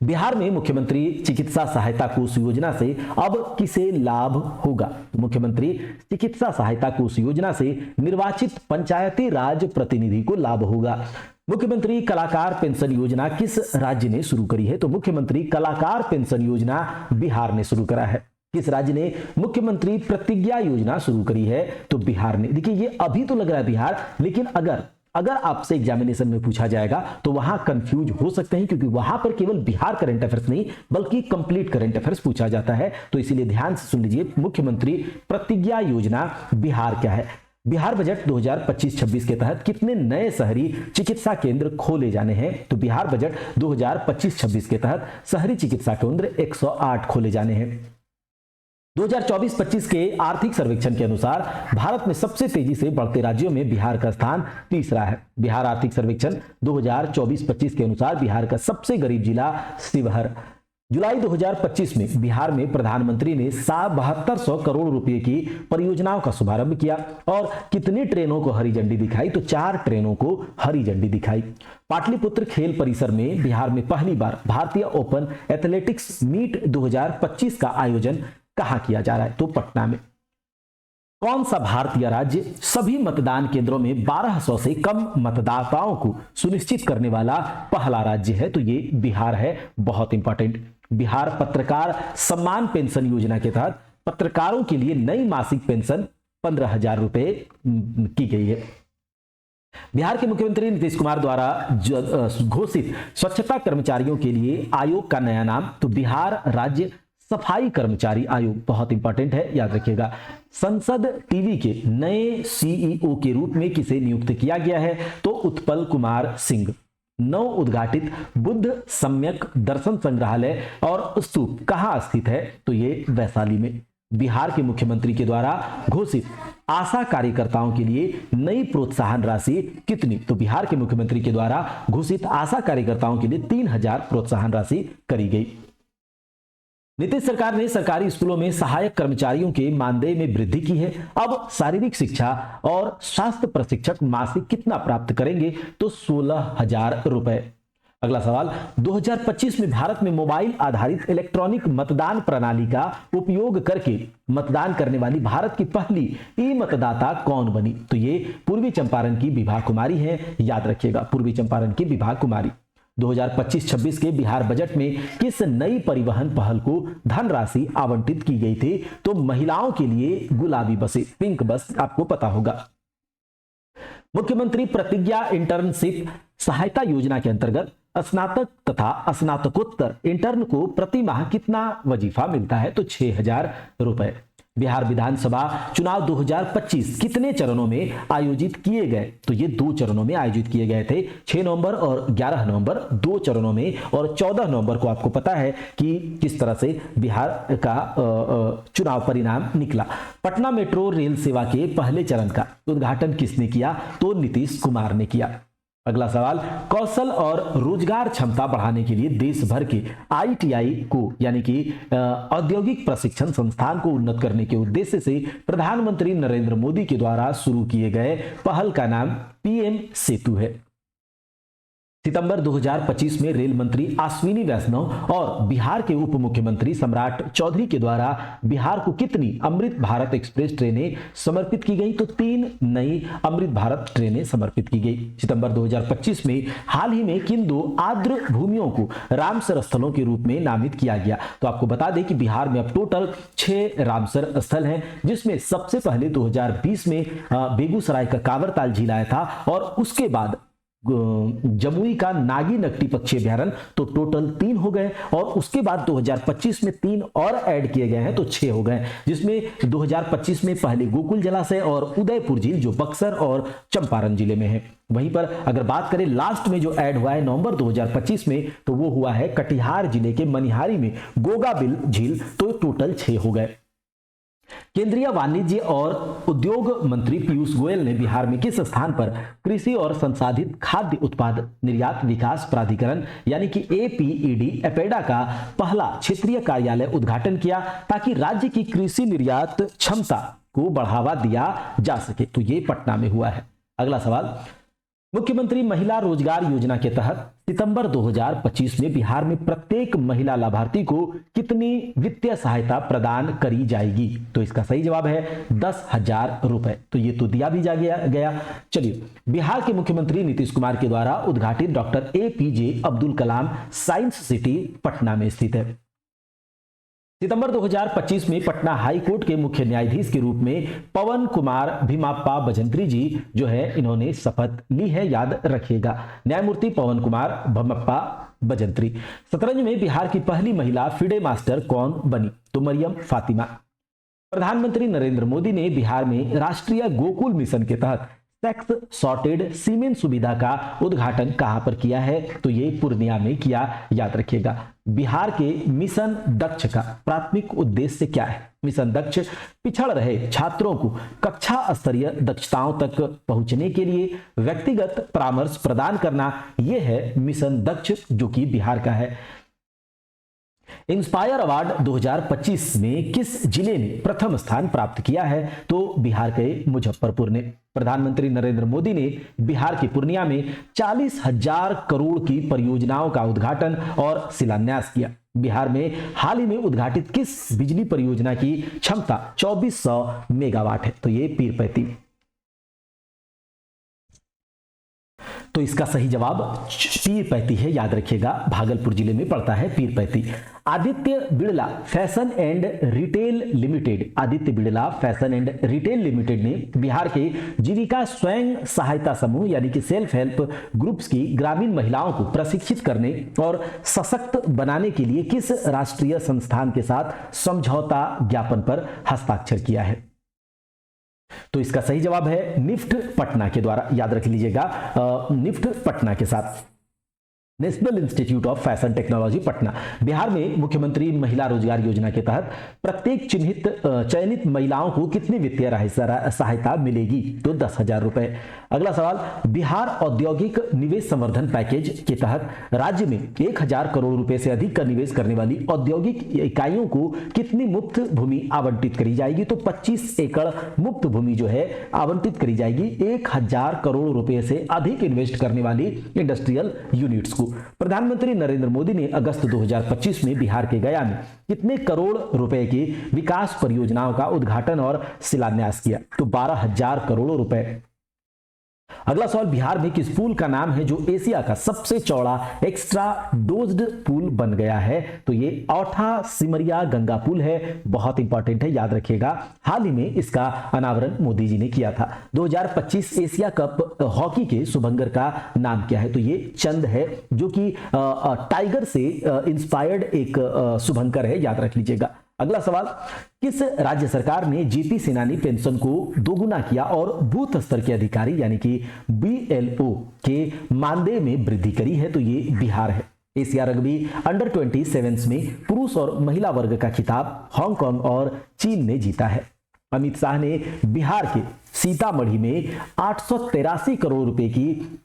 बिहार में मुख्यमंत्री चिकित्सा सहायता कोष योजना से अब किसे लाभ होगा? मुख्यमंत्री चिकित्सा सहायता कोष योजना से निर्वाचित पंचायती राज प्रतिनिधि को लाभ होगा। मुख्यमंत्री कलाकार पेंशन योजना किस राज्य ने शुरू करी है? तो मुख्यमंत्री कलाकार पेंशन योजना बिहार ने शुरू करा है। किस राज्य ने मुख्यमंत्री प्रतिज्ञा योजना शुरू करी है? तो बिहार ने। देखिए ये अभी तो लग रहा है बिहार, लेकिन अगर आपसे एग्जामिनेशन में पूछा जाएगा तो वहां कंफ्यूज हो सकते हैं, क्योंकि वहां पर केवल बिहार करंट अफेयर्स नहीं बल्कि कंप्लीट करंट अफेयर्स पूछा जाता है। तो इसीलिए ध्यान से सुन लीजिए, मुख्यमंत्री प्रतिज्ञा योजना बिहार क्या है? बिहार बजट 2025-26 के तहत कितने नए शहरी चिकित्सा केंद्र खोले जाने हैं? तो बिहार बजट 2025-26 के तहत शहरी चिकित्सा केंद्र 108 खोले जाने हैं। 2024-25 के आर्थिक सर्वेक्षण के अनुसार भारत में सबसे तेजी से बढ़ते राज्यों में बिहार का स्थान तीसरा है। बिहार आर्थिक सर्वेक्षण 2024-25 के अनुसार बिहार का सबसे गरीब जिला शिवहर। जुलाई 2025 में बिहार में प्रधानमंत्री ने 7200 करोड़ रुपए की परियोजनाओं का शुभारंभ किया और कितनी ट्रेनों को हरी झंडी दिखाई? तो 4 ट्रेनों को हरी झंडी दिखाई। पाटलिपुत्र खेल परिसर में बिहार में पहली बार भारतीय ओपन एथलेटिक्स मीट 2025 का आयोजन कहां किया जा रहा है? तो पटना में। कौन सा भारतीय राज्य सभी मतदान केंद्रों में 1200 से कम मतदाताओं को सुनिश्चित करने वाला पहला राज्य है? तो ये बिहार है। बहुत इंपॉर्टेंट। बिहार पत्रकार सम्मान पेंशन योजना के तहत पत्रकारों के लिए नई मासिक पेंशन 15,000 रुपए की गई है। बिहार के मुख्यमंत्री नीतीश कुमार द्वारा घोषित स्वच्छता कर्मचारियों के लिए आयोग का नया नाम? तो बिहार राज्य सफाई कर्मचारी आयोग। बहुत इंपॉर्टेंट है, याद रखिएगा। संसद टीवी के नए CEO के रूप में किसे नियुक्त किया गया है? तो उत्पल कुमार सिंह। नव उद्घाटित बुद्ध सम्यक दर्शन संग्रहालय और स्तूप कहां स्थित है? तो ये वैशाली में। बिहार के मुख्यमंत्री के द्वारा घोषित आशा कार्यकर्ताओं के लिए नई प्रोत्साहन राशि कितनी? तो बिहार के मुख्यमंत्री के द्वारा घोषित आशा कार्यकर्ताओं के लिए 3000 प्रोत्साहन राशि करी गई। नीतीश सरकार ने सरकारी स्कूलों में सहायक कर्मचारियों के मानदेय में वृद्धि की है। अब शारीरिक शिक्षा और स्वास्थ्य प्रशिक्षक मासिक कितना प्राप्त करेंगे? तो 16,000 रुपए। अगला सवाल, 2025 में भारत में मोबाइल आधारित इलेक्ट्रॉनिक मतदान प्रणाली का उपयोग करके मतदान करने वाली भारत की पहली ई मतदाता कौन बनी? तो ये पूर्वी चंपारण की विभा कुमारी है, याद रखिएगा, पूर्वी चंपारण की विभा कुमारी। 2025-26 के बिहार बजट में किस नई परिवहन पहल को धनराशि आवंटित की गई थी? तो महिलाओं के लिए गुलाबी बसें, पिंक बस, आपको पता होगा। मुख्यमंत्री प्रतिज्ञा इंटर्नशिप सहायता योजना के अंतर्गत स्नातक तथा स्नातकोत्तर इंटर्न को प्रति माह कितना वजीफा मिलता है? तो 6,000 रुपए। बिहार विधानसभा चुनाव 2025 कितने चरणों में आयोजित किए गए? तो ये 2 चरणों में आयोजित किए गए थे, 6 नवंबर और 11 नवंबर, 2 चरणों में। और 14 नवंबर को आपको पता है कि किस तरह से बिहार का चुनाव परिणाम निकला। पटना मेट्रो रेल सेवा के पहले चरण का उद्घाटन किसने किया? तो नीतीश कुमार ने किया। अगला सवाल, कौशल और रोजगार क्षमता बढ़ाने के लिए देश भर के आईटीआई को यानी कि औद्योगिक प्रशिक्षण संस्थान को उन्नत करने के उद्देश्य से प्रधानमंत्री नरेंद्र मोदी के द्वारा शुरू किए गए पहल का नाम पीएम सेतु है। सितंबर 2025 में रेल मंत्री अश्विनी वैष्णव और बिहार के उप मुख्यमंत्री सम्राट चौधरी के द्वारा बिहार को कितनी अमृत भारत एक्सप्रेस ट्रेनें समर्पित की गई? तो 3 नई अमृत भारत ट्रेनें समर्पित की गई। सितंबर 2025 में हाल ही में किन 2 आर्द्र भूमियों को रामसर स्थलों के रूप में नामित किया गया? तो आपको बता दें कि बिहार में अब टोटल 6 रामसर स्थल हैं, जिसमें सबसे पहले 2020 में बेगूसराय का कांवरताल झील आया था और उसके बाद जमुई का नागी नकटी पक्षी अभ्यारण्य, तो टोटल 3 हो गए। और उसके बाद 2025 में 3 और ऐड किए गए हैं, तो 6 हो गए, जिसमें 2025 में पहले गोकुल जलाशय और उदयपुर झील जो बक्सर और चंपारण जिले में है। वहीं पर अगर बात करें लास्ट में जो ऐड हुआ है नवंबर 2025 में, तो वो हुआ है कटिहार जिले के मनिहारी में गोगाबिल झील, तो टोटल 6 हो गए। केंद्रीय वाणिज्य और उद्योग मंत्री पीयूष गोयल ने बिहार में किस स्थान पर कृषि और संसाधित खाद्य उत्पाद निर्यात विकास प्राधिकरण यानी कि एपीईडी एपेडा का पहला क्षेत्रीय कार्यालय उद्घाटन किया, ताकि राज्य की कृषि निर्यात क्षमता को बढ़ावा दिया जा सके? तो ये पटना में हुआ है। अगला सवाल, मुख्यमंत्री महिला रोजगार योजना के तहत सितंबर 2025 में बिहार में प्रत्येक महिला लाभार्थी को कितनी वित्तीय सहायता प्रदान करी जाएगी? तो इसका सही जवाब है 10,000 रुपए। तो ये तो दिया भी जा गया। चलिए, बिहार के मुख्यमंत्री नीतीश कुमार के द्वारा उद्घाटित doctor APJ Abdul Kalam science city Patna में स्थित है। सितंबर 2025 में पटना हाई कोर्ट के मुख्य न्यायाधीश के रूप में पवन कुमार भीमाप्पा भजंत्री जी जो है इन्होंने शपथ ली है, याद रखिएगा, न्यायमूर्ति पवन कुमार भीमाप्पा भजंत्री। शतरंज में बिहार की पहली महिला फिडे मास्टर कौन बनी? तो मरियम फातिमा। प्रधानमंत्री नरेंद्र मोदी ने बिहार में राष्ट्रीय गोकुल मिशन के तहत सेक्स सॉर्टेड सीमेंट सुविधा का उद्घाटन कहां पर किया है? तो ये पूर्णिया में किया, याद रखिएगा। बिहार के मिशन दक्ष का प्राथमिक उद्देश्य क्या है? मिशन दक्ष पिछड़ रहे छात्रों को कक्षा स्तरीय दक्षताओं तक पहुंचने के लिए व्यक्तिगत परामर्श प्रदान करना, यह है मिशन दक्ष जो कि बिहार का है। इंस्पायर अवार्ड 2025 में किस जिले ने प्रथम स्थान प्राप्त किया है? तो बिहार के मुजफ्फरपुर ने। प्रधानमंत्री नरेंद्र मोदी ने बिहार के पूर्णिया में 40,000 करोड़ की परियोजनाओं का उद्घाटन और शिलान्यास किया। बिहार में हाल ही में उद्घाटित किस बिजली परियोजना की क्षमता 2400 मेगावाट है? तो ये पीरपैती। तो इसका सही जवाब पीरपैती है, याद रखिएगा, भागलपुर जिले में पड़ता है Pirpainti. Aditya Birla fashion and retail limited, Aditya Birla fashion and retail limited ने बिहार के जीविका स्वयं सहायता समूह यानी कि सेल्फ हेल्प ग्रुप्स की ग्रामीण महिलाओं को प्रशिक्षित करने और सशक्त बनाने के लिए किस राष्ट्रीय संस्थान के साथ समझौता ज्ञापन पर हस्ताक्षर किया है? तो इसका सही जवाब है निफ्ट पटना के द्वारा, याद रख लीजिएगा, निफ्ट पटना के साथ। National institute of fashion technology Patna. Bihar में मुख्यमंत्री महिला रोजगार योजना के तहत प्रत्येक चयनित महिलाओं को कितनी वित्तीय सहायता मिलेगी? तो 10,000 रुपए। अगला सवाल, बिहार औद्योगिक निवेश संवर्धन पैकेज के तहत राज्य में 1,000 करोड़ रुपए से अधिक का निवेश करने वाली औद्योगिक इकाइयों को कितनी मुफ्त भूमि आवंटित करी जाएगी? तो 25 एकड़ मुफ्त भूमि जो है आवंटित करी जाएगी 1,000 करोड़ रुपए से अधिक इन्वेस्ट करने वाली इंडस्ट्रियल यूनिट्स को। प्रधानमंत्री नरेंद्र मोदी ने अगस्त 2025 में बिहार के गया में कितने करोड़ रुपए की विकास परियोजनाओं का उद्घाटन और शिलान्यास किया? तो 12,000 करोड़ रुपए। अगला सवाल, बिहार में किस पुल का नाम है जो एशिया का सबसे चौड़ा एक्स्ट्रा डोज्ड पुल बन गया है? तो ये औठा सिमरिया गंगा पुल है। बहुत इंपॉर्टेंट है, याद रखिएगा। हाल ही में इसका अनावरण मोदी जी ने किया था। 2025 एशिया कप हॉकी के शुभंकर का नाम क्या है? तो ये चंद है, जो कि टाइगर से इंस्पायर्ड एक शुभंकर है, याद रख लीजिएगा। अगला सवाल, किस राज्य सरकार ने जेपी सेनानी पेंशन को दोगुना किया और बूथ स्तर के अधिकारी यानी कि बीएलओ के मानदेय में वृद्धि करी है? तो ये बिहार है। एशिया रग्बी अंडर 27 में पुरुष और महिला वर्ग का खिताब हांगकांग और चीन ने जीता है। अमित शाह ने बिहार के सीतामढ़ी में 883 करोड़ रुपए की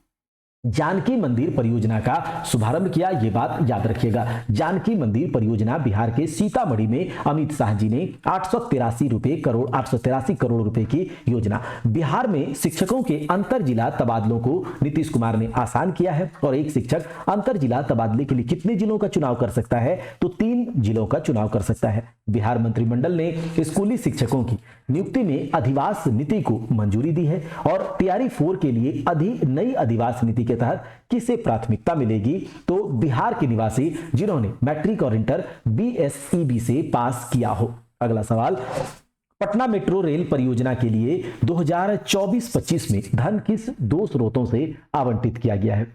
जानकी मंदिर परियोजना का शुभारंभ किया। यह बात याद रखिएगा। जानकी मंदिर परियोजना बिहार के सीतामढ़ी में अमित शाह जी ने 883 करोड़ रुपए की योजना। बिहार में शिक्षकों के अंतर जिला तबादलों को नीतीश कुमार ने आसान किया है। और एक शिक्षक अंतर जिला तबादले के लिए कितने जिलों का चुनाव कर सकता है? तो 3 जिलों का चुनाव कर सकता है। बिहार मंत्रिमंडल ने स्कूली शिक्षकों की नियुक्ति में अधिवास नीति को मंजूरी दी है। और तैयारी 4 के लिए नई अधिवास नीति के तहत किसे प्राथमिकता मिलेगी? तो बिहार के निवासी जिन्होंने मैट्रिक और इंटर बीएसईबी से पास किया हो। अगला सवाल, पटना मेट्रो रेल परियोजना के लिए 2024-25 में धन किस 2 स्रोतों से आवंटित किया गया है?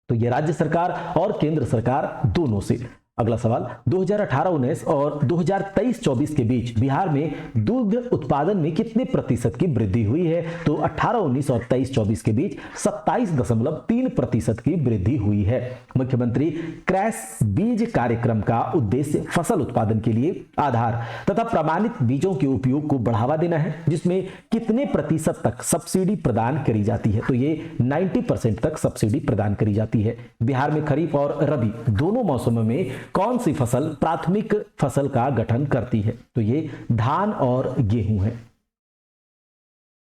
तो यह राज्य सरकार और केंद्र सरकार दोनों से। अगला सवाल, 2018-19 और 2023-24 के बीच बिहार में दूध उत्पादन में कितने प्रतिशत की वृद्धि हुई है? तो 18-19 और 23-24 के बीच 27.3% की वृद्धि हुई है। मुख्यमंत्री क्रैश बीज कार्यक्रम का उद्देश्य फसल उत्पादन के लिए आधार तथा प्रमाणित बीजों के उपयोग को बढ़ावा देना है, जिसमें कितने प्रतिशत तक सब्सिडी प्रदान करी जाती है? तो ये 90% तक सब्सिडी प्रदान करी जाती है। बिहार में खरीफ और रबी दोनों मौसमों में कौन सी फसल प्राथमिक फसल का गठन करती है? तो ये धान और गेहूं है।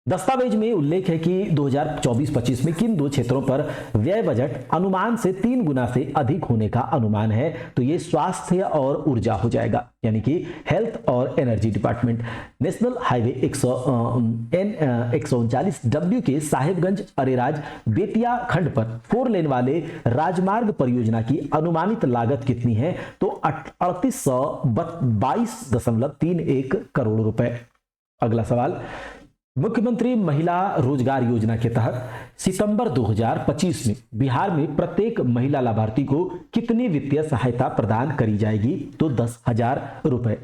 दस्तावेज में उल्लेख है कि 2024-25 में किन 2 क्षेत्रों पर व्यय बजट अनुमान से 3 गुना से अधिक होने का अनुमान है? तो ये स्वास्थ्य और ऊर्जा हो जाएगा, यानी कि हेल्थ और energy department. National highway 139W के साहिबगंज अरेराज बेतिया खंड पर 4 लेन वाले राजमार्ग परियोजना की अनुमानित लागत कितनी है? तो 3822.31 करोड़ रुपए। अगला सवाल, मुख्यमंत्री महिला रोजगार योजना के तहत सितंबर 2025 में बिहार में प्रत्येक महिला लाभार्थी को कितनी वित्तीय सहायता प्रदान करी जाएगी? तो 10,000 रुपए।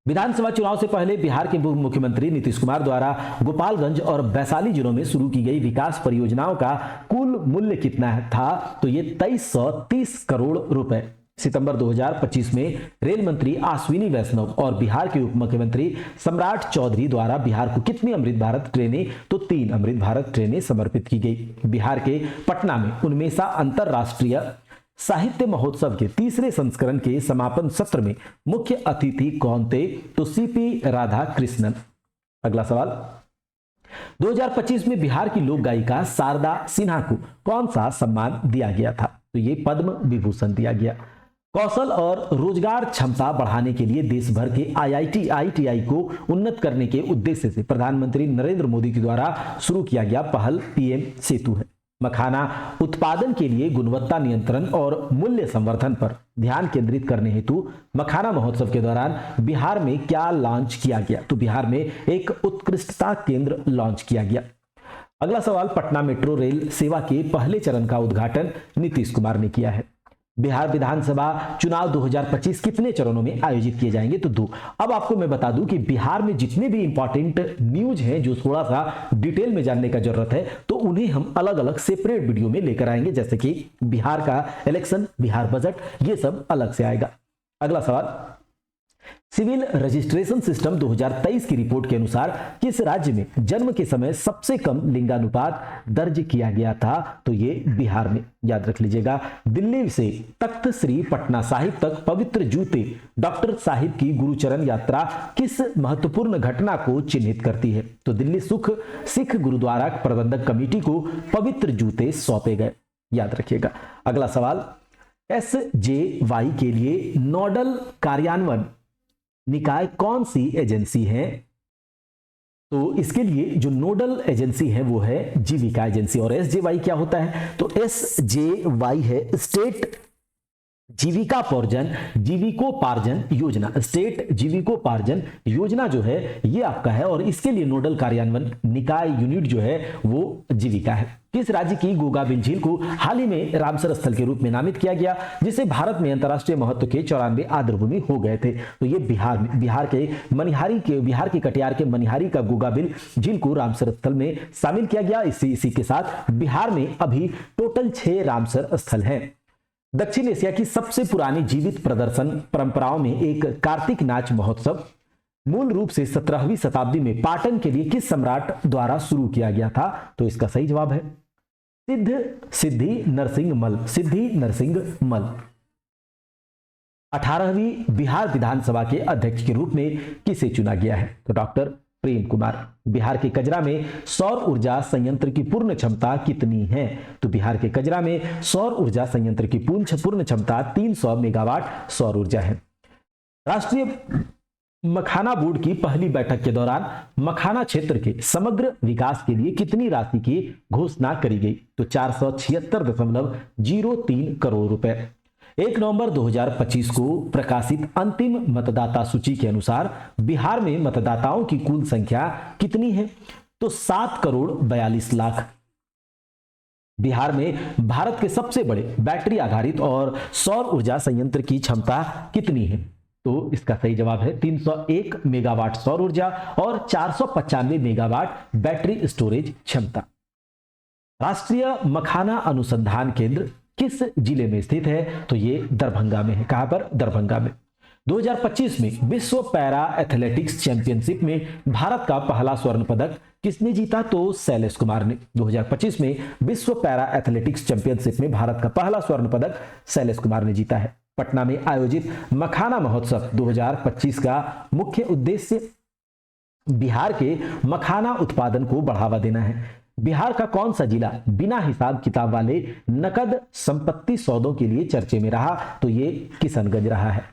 विधानसभा चुनाव से पहले बिहार के पूर्व मुख्यमंत्री नीतीश कुमार द्वारा गोपालगंज और वैशाली जिलों में शुरू की गई विकास परियोजनाओं का कुल मूल्य कितना था? तो ये 2330 करोड़ रुपए। सितंबर 2025 में रेल मंत्री अश्विनी वैष्णव और बिहार के उप मुख्यमंत्री सम्राट चौधरी द्वारा बिहार को कितनी अमृत भारत ट्रेनें? तो 3 अमृत भारत ट्रेनें समर्पित की गई। बिहार के पटना में उन्मेषा अंतरराष्ट्रीय साहित्य महोत्सव के 3रे संस्करण के समापन सत्र में मुख्य अतिथि कौन थे? तो सीपी राधाकृष्णन। अगला सवाल, 2025 में बिहार की लोक गायिका शारदा सिन्हा को कौन सा सम्मान दिया गया था? तो ये पद्म विभूषण दिया गया। कौशल और रोजगार क्षमता बढ़ाने के लिए देश भर के IIT-ITI को उन्नत करने के उद्देश्य से प्रधानमंत्री नरेंद्र मोदी के द्वारा शुरू किया गया पहल PM सेतु है। मखाना उत्पादन के लिए गुणवत्ता नियंत्रण और मूल्य संवर्धन पर ध्यान केंद्रित करने हेतु मखाना महोत्सव के दौरान बिहार में क्या लॉन्च किया गया? तो बिहार में एक उत्कृष्टता केंद्र लॉन्च किया गया। अगला सवाल, पटना मेट्रो रेल सेवा के पहले चरण का उद्घाटन नीतीश कुमार ने किया है। बिहार विधानसभा चुनाव 2025 कितने चरणों में आयोजित किए जाएंगे? तो 2। अब आपको मैं बता दूं कि बिहार में जितने भी इंपॉर्टेंट न्यूज हैं जो थोड़ा सा डिटेल में जानने का जरूरत है, तो उन्हें हम अलग अलग सेपरेट वीडियो में लेकर आएंगे, जैसे कि बिहार का इलेक्शन, बिहार बजट, ये सब अलग से आएगा। अगला सवाल, सिविल रजिस्ट्रेशन सिस्टम 2023 की रिपोर्ट के अनुसार किस राज्य में जन्म के समय सबसे कम लिंगानुपात दर्ज किया गया था? तो ये बिहार में। याद रख लीजिएगा। दिल्ली से तख्त श्री पटना साहिब तक पवित्र जूते डॉक्टर साहिब की गुरुचरण यात्रा किस महत्वपूर्ण घटना को चिन्हित करती है? तो दिल्ली सिख गुरुद्वारा प्रबंधक कमेटी को पवित्र जूते सौंपे गए। याद रखिएगा। अगला सवाल, SJY के लिए नोडल कार्यान्वयन निकाय कौन सी एजेंसी है? तो इसके लिए जो नोडल एजेंसी है वो है जीविका एजेंसी। और SJY क्या होता है? तो SJY है स्टेट जीविकोपार्जन योजना। स्टेट जीविकोपार्जन योजना जो है ये आपका है, और इसके लिए नोडल कार्यान्वयन निकाय यूनिट जो है वो जीविका है। किस राज्य की गोगाबिल झील को हाल ही में रामसर स्थल के रूप में नामित किया गया, जिसे भारत में अंतर्राष्ट्रीय महत्व के 94 आर्द्रभूमि हो गए थे? तो ये बिहार के कटिहार के मनिहारी का गोगाबिल झील को रामसर स्थल में शामिल किया गया। इसी के साथ बिहार में अभी टोटल 6 रामसर स्थल हैं। दक्षिण एशिया की सबसे पुरानी जीवित प्रदर्शन परंपराओं में एक कार्तिक नाच महोत्सव मूल रूप से 17वीं शताब्दी में पाटन के लिए किस सम्राट द्वारा शुरू किया गया था? तो इसका सही जवाब है सिद्धि नरसिंह मल। 18वीं बिहार विधानसभा के अध्यक्ष के रूप में किसे चुना गया है? तो डॉक्टर प्रेम कुमार। बिहार के कजरा में सौर ऊर्जा संयंत्र की पूर्ण क्षमता कितनी है? तो बिहार के कजरा में सौर ऊर्जा संयंत्र की पूर्ण क्षमता 300 मेगावाट सौर ऊर्जा है। राष्ट्रीय मखाना बोर्ड की पहली बैठक के दौरान मखाना क्षेत्र के समग्र विकास के लिए कितनी राशि की घोषणा करी गई? तो 476.03 करोड़ रुपए। 1 नवंबर 2025 को प्रकाशित अंतिम मतदाता सूची के अनुसार बिहार में मतदाताओं की कुल संख्या कितनी है? तो 7,42,00,000। बिहार में भारत के सबसे बड़े बैटरी आधारित और सौर ऊर्जा संयंत्र की क्षमता कितनी है? तो इसका सही जवाब है 301 मेगावाट सौर ऊर्जा और 495 मेगावाट बैटरी स्टोरेज क्षमता। राष्ट्रीय मखाना अनुसंधान केंद्र किस जिले में स्थित है? तो ये दरभंगा में है। कहां पर? दरभंगा में। 2025 में विश्व पैरा एथलेटिक्स चैंपियनशिप में भारत का पहला स्वर्ण पदक किसने जीता? तो शैलेश कुमार ने। 2025 में विश्व पैरा एथलेटिक्स चैंपियनशिप में भारत का पहला स्वर्ण पदक शैलेश कुमार ने जीता है। पटना में आयोजित मखाना महोत्सव 2025 का मुख्य उद्देश्य बिहार के मखाना उत्पादन को बढ़ावा देना है। बिहार का कौन सा जिला बिना हिसाब किताब वाले नकद संपत्ति सौदों के लिए चर्चे में रहा? तो ये किशनगंज रहा है।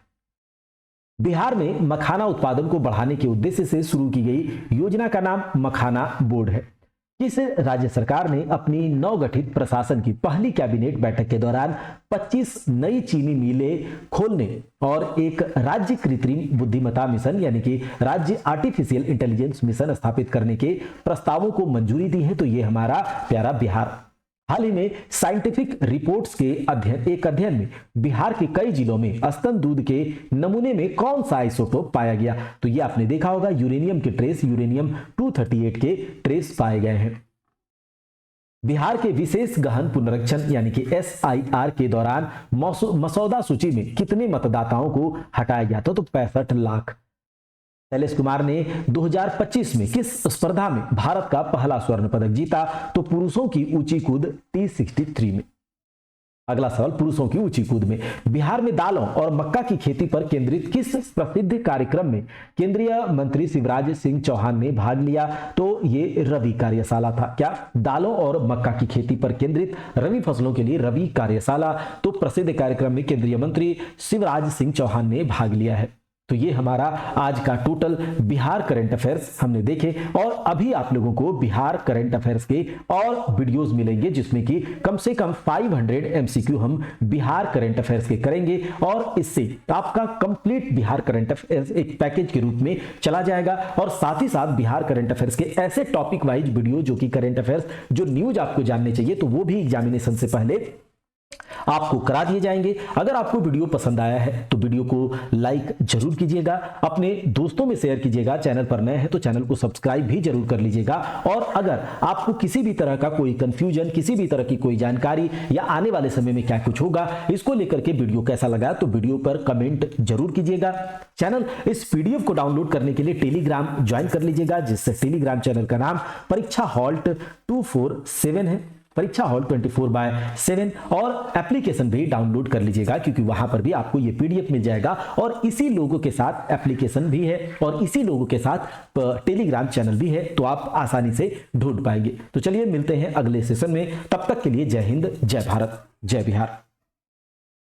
बिहार में मखाना उत्पादन को बढ़ाने के उद्देश्य से शुरू की गई योजना का नाम मखाना बोर्ड है। किस राज्य सरकार ने अपनी नवगठित प्रशासन की पहली कैबिनेट बैठक के दौरान 25 नई चीनी मिलें खोलने और एक राज्य कृत्रिम बुद्धिमत्ता मिशन यानी कि राज्य आर्टिफिशियल इंटेलिजेंस मिशन स्थापित करने के प्रस्तावों को मंजूरी दी है? तो ये हमारा प्यारा बिहार। हाल ही में साइंटिफिक रिपोर्ट्स के अध्ययन में बिहार के कई जिलों में स्तन दूध के नमूने में कौन सा आइसोटोप पाया गया? तो ये आपने देखा होगा, यूरेनियम के ट्रेस, यूरेनियम 238 के ट्रेस पाए गए हैं। बिहार के विशेष गहन पुनरीक्षण यानी कि SIR के दौरान मसौदा सूची में कितने मतदाताओं को हटाया गया था? तो 65 लाख। शैलेश कुमार ने 2025 में किस स्पर्धा में भारत का पहला स्वर्ण पदक जीता? तो पुरुषों की ऊंची कूद T63 में। अगला सवाल, पुरुषों की ऊंची कूद में बिहार में दालों और मक्का की खेती पर केंद्रित किस प्रसिद्ध कार्यक्रम में केंद्रीय मंत्री शिवराज सिंह चौहान ने भाग लिया? तो ये रवि कार्यशाला था। क्या? दालों और मक्का की खेती पर केंद्रित रवि फसलों के लिए रवि कार्यशाला। तो प्रसिद्ध कार्यक्रम में केंद्रीय मंत्री शिवराज सिंह चौहान ने भाग लिया है। तो ये हमारा आज का टोटल बिहार करंट अफेयर्स हमने देखे, और अभी आप लोगों को बिहार करंट अफेयर्स के और वीडियोस मिलेंगे जिसमें कि कम से कम 500 MCQ हम बिहार करंट अफेयर्स के करेंगे, और इससे आपका कंप्लीट बिहार करंट अफेयर्स एक पैकेज के रूप में चला जाएगा। और साथ ही साथ बिहार करंट अफेयर्स के ऐसे टॉपिक वाइज वीडियो जो कि करंट अफेयर्स जो न्यूज आपको जानने चाहिए तो वो भी एग्जामिनेशन से पहले आपको करा दिए जाएंगे। अगर आपको वीडियो पसंद आया है तो वीडियो को लाइक जरूर कीजिएगा, अपने दोस्तों में शेयर कीजिएगा, चैनल पर नए हैं तो चैनल को सब्सक्राइब भी जरूर कर लीजिएगा। और अगर आपको किसी भी तरह का कोई कंफ्यूजन, किसी भी तरह की कोई जानकारी या आने वाले समय में क्या कुछ होगा इसको लेकर के वीडियो कैसा लगा तो वीडियो पर कमेंट जरूर कीजिएगा। चैनल इस PDF को डाउनलोड करने के लिए टेलीग्राम ज्वाइन कर लीजिएगा, जिससे टेलीग्राम चैनल का नाम परीक्षा हॉल्ट 247 है। परीक्षा हॉल 24/7 और एप्लीकेशन भी डाउनलोड कर लीजिएगा, क्योंकि वहां पर भी आपको ये पीडीएफ मिल जाएगा और इसी लोगों के साथ एप्लीकेशन भी है और इसी लोगों के साथ टेलीग्राम चैनल भी है, तो आप आसानी से ढूंढ पाएंगे। तो चलिए मिलते हैं अगले सेशन में, तब तक के लिए जय हिंद, जय भारत, जय बिहार।